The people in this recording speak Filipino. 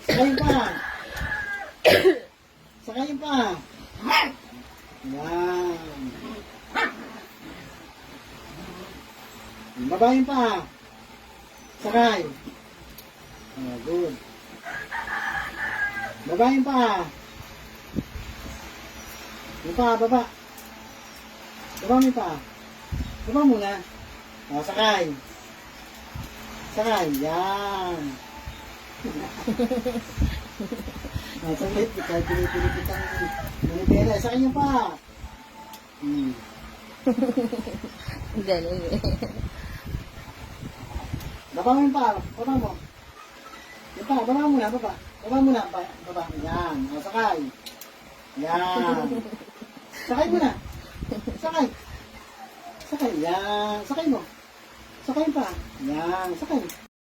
Sakayin pa. Sakayin pa. Yan. Babayin pa. Sakay. Oh, good. Babayin pa. Yung pa, baba. Baba mo pa. Baba muna. O, sakay. Sakay. Yan. Saglit. Kahit pinipilit kitang manipera. Sakay niyo pa. Galing eh. Baba mo yung pa. Baba mo. Yung pa. Baba muna. Baba. Baba muna. Baba. Yan. O, sakay. Yan. Sakay mo na. Sakay. Sakay. Yan. Sakay mo. Sakay pa. Yan. Sakay.